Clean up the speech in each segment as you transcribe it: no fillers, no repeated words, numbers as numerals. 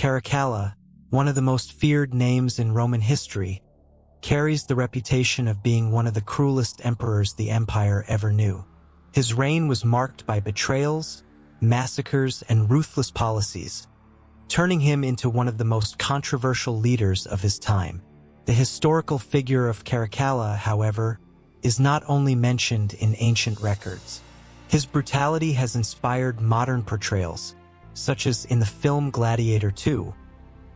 Caracalla, one of the most feared names in Roman history, carries the reputation of being one of the cruelest emperors the empire ever knew. His reign was marked by betrayals, massacres, and ruthless policies, turning him into one of the most controversial leaders of his time. The historical figure of Caracalla, however, is not only mentioned in ancient records. His brutality has inspired modern portrayals, such as in the film Gladiator II,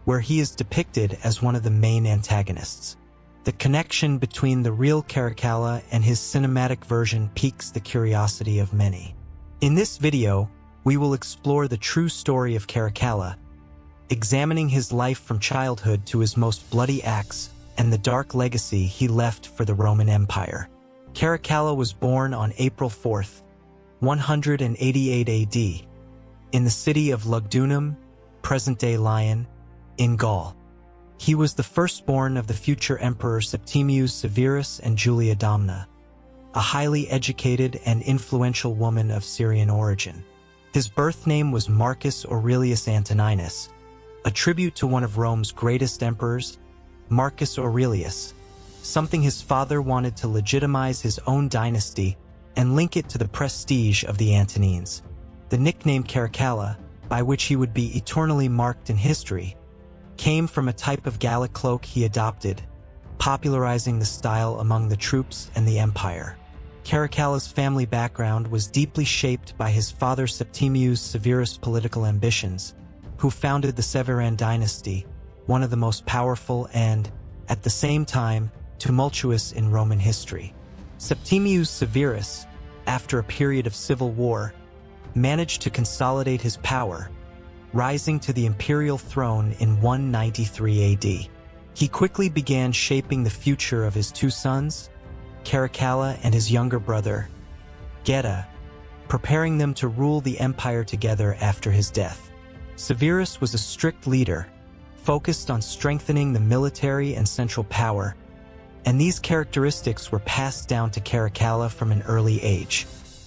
where he is depicted as one of the main antagonists. The connection between the real Caracalla and his cinematic version piques the curiosity of many. In this video, we will explore the true story of Caracalla, examining his life from childhood to his most bloody acts and the dark legacy he left for the Roman Empire. Caracalla was born on April 4, 188 AD, in the city of Lugdunum, present-day Lyon, in Gaul. He was the firstborn of the future emperor Septimius Severus and Julia Domna, a highly educated and influential woman of Syrian origin. His birth name was Marcus Aurelius Antoninus, a tribute to one of Rome's greatest emperors, Marcus Aurelius, something his father wanted to legitimize his own dynasty and link it to the prestige of the Antonines. The nickname Caracalla, by which he would be eternally marked in history, came from a type of Gallic cloak he adopted, popularizing the style among the troops and the empire. Caracalla's family background was deeply shaped by his father Septimius Severus' political ambitions, who founded the Severan dynasty, one of the most powerful and, at the same time, tumultuous in Roman history. Septimius Severus, after a period of civil war, managed to consolidate his power, rising to the imperial throne in 193 AD. He quickly began shaping the future of his two sons, Caracalla and his younger brother, Geta, preparing them to rule the empire together after his death. Severus was a strict leader, focused on strengthening the military and central power, and these characteristics were passed down to Caracalla from an early age.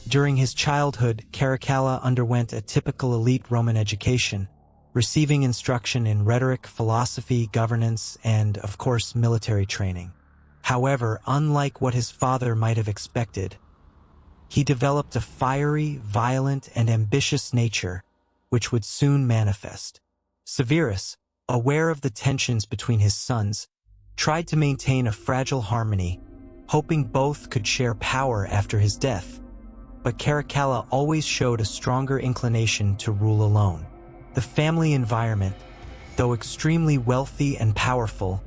During his childhood, Caracalla underwent a typical elite Roman education, receiving instruction in rhetoric, philosophy, governance, and, of course, military training. However, unlike what his father might have expected, he developed a fiery, violent, and ambitious nature, which would soon manifest. Severus, aware of the tensions between his sons, tried to maintain a fragile harmony, hoping both could share power after his death. But Caracalla always showed a stronger inclination to rule alone. The family environment, though extremely wealthy and powerful,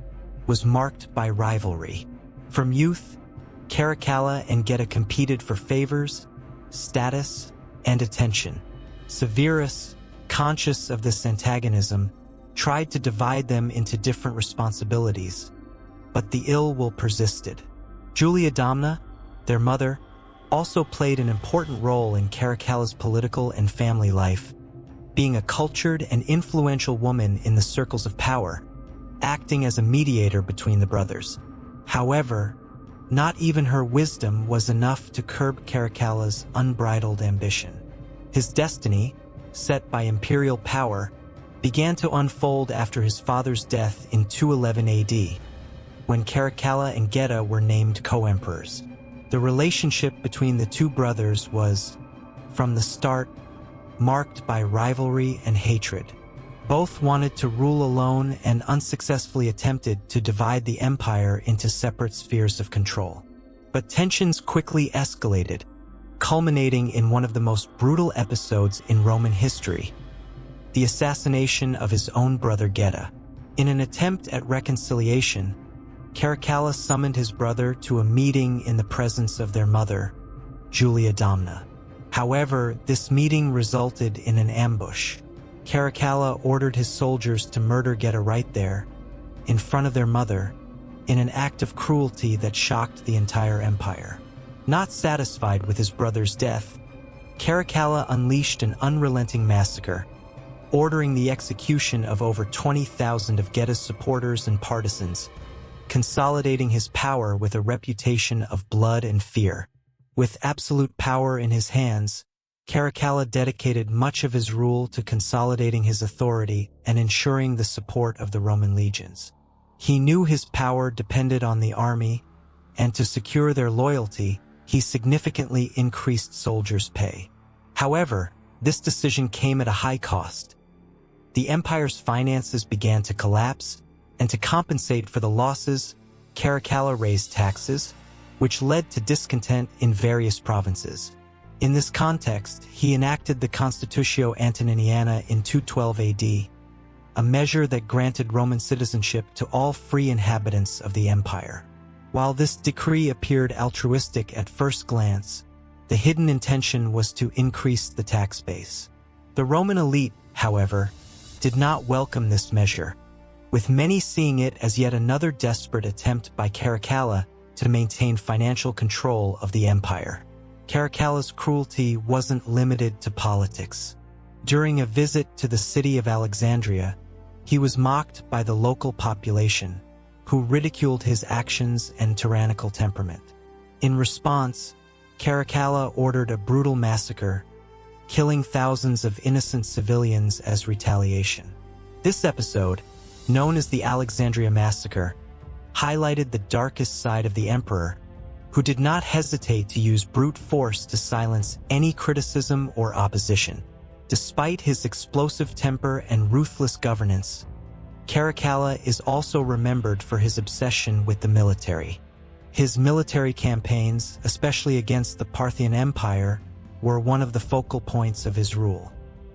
was marked by rivalry. From youth, Caracalla and Geta competed for favors, status, and attention. Severus, conscious of this antagonism, tried to divide them into different responsibilities, but the ill will persisted. Julia Domna, their mother, also played an important role in Caracalla's political and family life, being a cultured and influential woman in the circles of power, acting as a mediator between the brothers. However, not even her wisdom was enough to curb Caracalla's unbridled ambition. His destiny, set by imperial power, began to unfold after his father's death in 211 AD, when Caracalla and Geta were named co-emperors. The relationship between the two brothers was, from the start, marked by rivalry and hatred. Both wanted to rule alone and unsuccessfully attempted to divide the empire into separate spheres of control. But tensions quickly escalated, culminating in one of the most brutal episodes in Roman history, the assassination of his own brother Geta. In an attempt at reconciliation, Caracalla summoned his brother to a meeting in the presence of their mother, Julia Domna. However, this meeting resulted in an ambush. Caracalla ordered his soldiers to murder Geta right there, in front of their mother, in an act of cruelty that shocked the entire empire. Not satisfied with his brother's death, Caracalla unleashed an unrelenting massacre, ordering the execution of over 20,000 of Geta's supporters and partisans, consolidating his power with a reputation of blood and fear. With absolute power in his hands, Caracalla dedicated much of his rule to consolidating his authority and ensuring the support of the Roman legions. He knew his power depended on the army, and to secure their loyalty, he significantly increased soldiers' pay. However, this decision came at a high cost. The empire's finances began to collapse, and to compensate for the losses, Caracalla raised taxes, which led to discontent in various provinces. In this context, he enacted the Constitutio Antoniniana in 212 AD, a measure that granted Roman citizenship to all free inhabitants of the empire. While this decree appeared altruistic at first glance, the hidden intention was to increase the tax base. The Roman elite, however, did not welcome this measure, with many seeing it as yet another desperate attempt by Caracalla to maintain financial control of the empire. Caracalla's cruelty wasn't limited to politics. During a visit to the city of Alexandria, he was mocked by the local population, who ridiculed his actions and tyrannical temperament. In response, Caracalla ordered a brutal massacre, killing thousands of innocent civilians as retaliation. This episode, known as the Alexandria Massacre, highlighted the darkest side of the emperor, who did not hesitate to use brute force to silence any criticism or opposition. Despite his explosive temper and ruthless governance, Caracalla is also remembered for his obsession with the military. His military campaigns, especially against the Parthian Empire, were one of the focal points of his rule.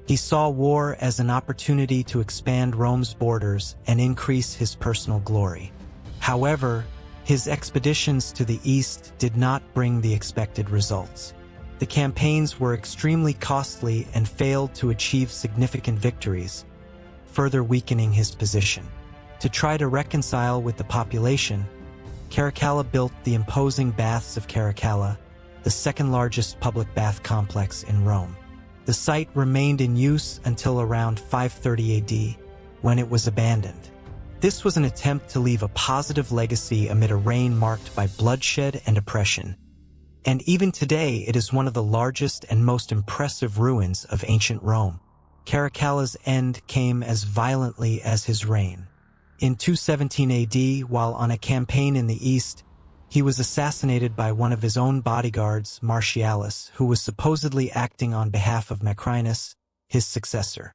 He saw war as an opportunity to expand Rome's borders and increase his personal glory. However, his expeditions to the east did not bring the expected results. The campaigns were extremely costly and failed to achieve significant victories, further weakening his position. To try to reconcile with the population, Caracalla built the imposing Baths of Caracalla, the second largest public bath complex in Rome. The site remained in use until around 530 AD, when it was abandoned. This was an attempt to leave a positive legacy amid a reign marked by bloodshed and oppression. And even today, it is one of the largest and most impressive ruins of ancient Rome. Caracalla's end came as violently as his reign. In 217 AD, while on a campaign in the east, he was assassinated by one of his own bodyguards, Martialis, who was supposedly acting on behalf of Macrinus, his successor.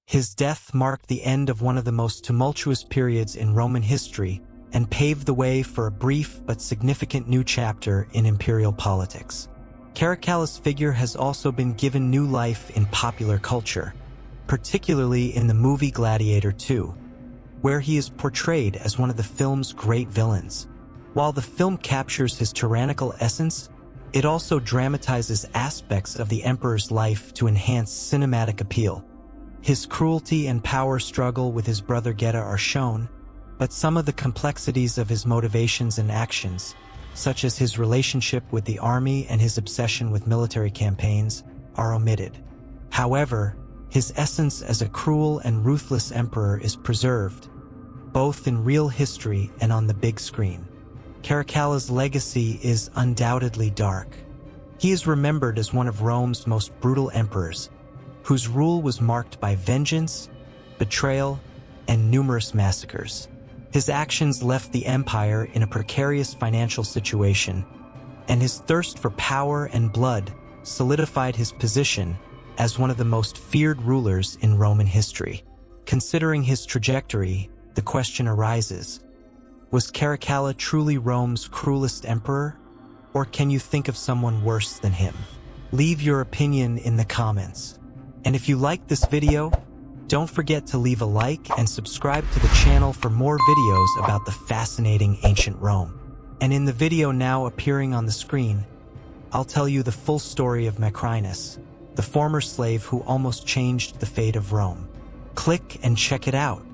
His death marked the end of one of the most tumultuous periods in Roman history and paved the way for a brief but significant new chapter in imperial politics. Caracalla's figure has also been given new life in popular culture, particularly in the movie Gladiator II, where he is portrayed as one of the film's great villains. While the film captures his tyrannical essence, it also dramatizes aspects of the emperor's life to enhance cinematic appeal. His cruelty and power struggle with his brother Geta are shown, but some of the complexities of his motivations and actions, such as his relationship with the army and his obsession with military campaigns, are omitted. However, his essence as a cruel and ruthless emperor is preserved, both in real history and on the big screen. Caracalla's legacy is undoubtedly dark. He is remembered as one of Rome's most brutal emperors, whose rule was marked by vengeance, betrayal, and numerous massacres. His actions left the empire in a precarious financial situation, and his thirst for power and blood solidified his position as one of the most feared rulers in Roman history. Considering his trajectory, the question arises, was Caracalla truly Rome's cruelest emperor, or can you think of someone worse than him? Leave your opinion in the comments. And if you liked this video, don't forget to leave a like and subscribe to the channel for more videos about the fascinating ancient Rome. And in the video now appearing on the screen, I'll tell you the full story of Macrinus, the former slave who almost changed the fate of Rome. Click and check it out.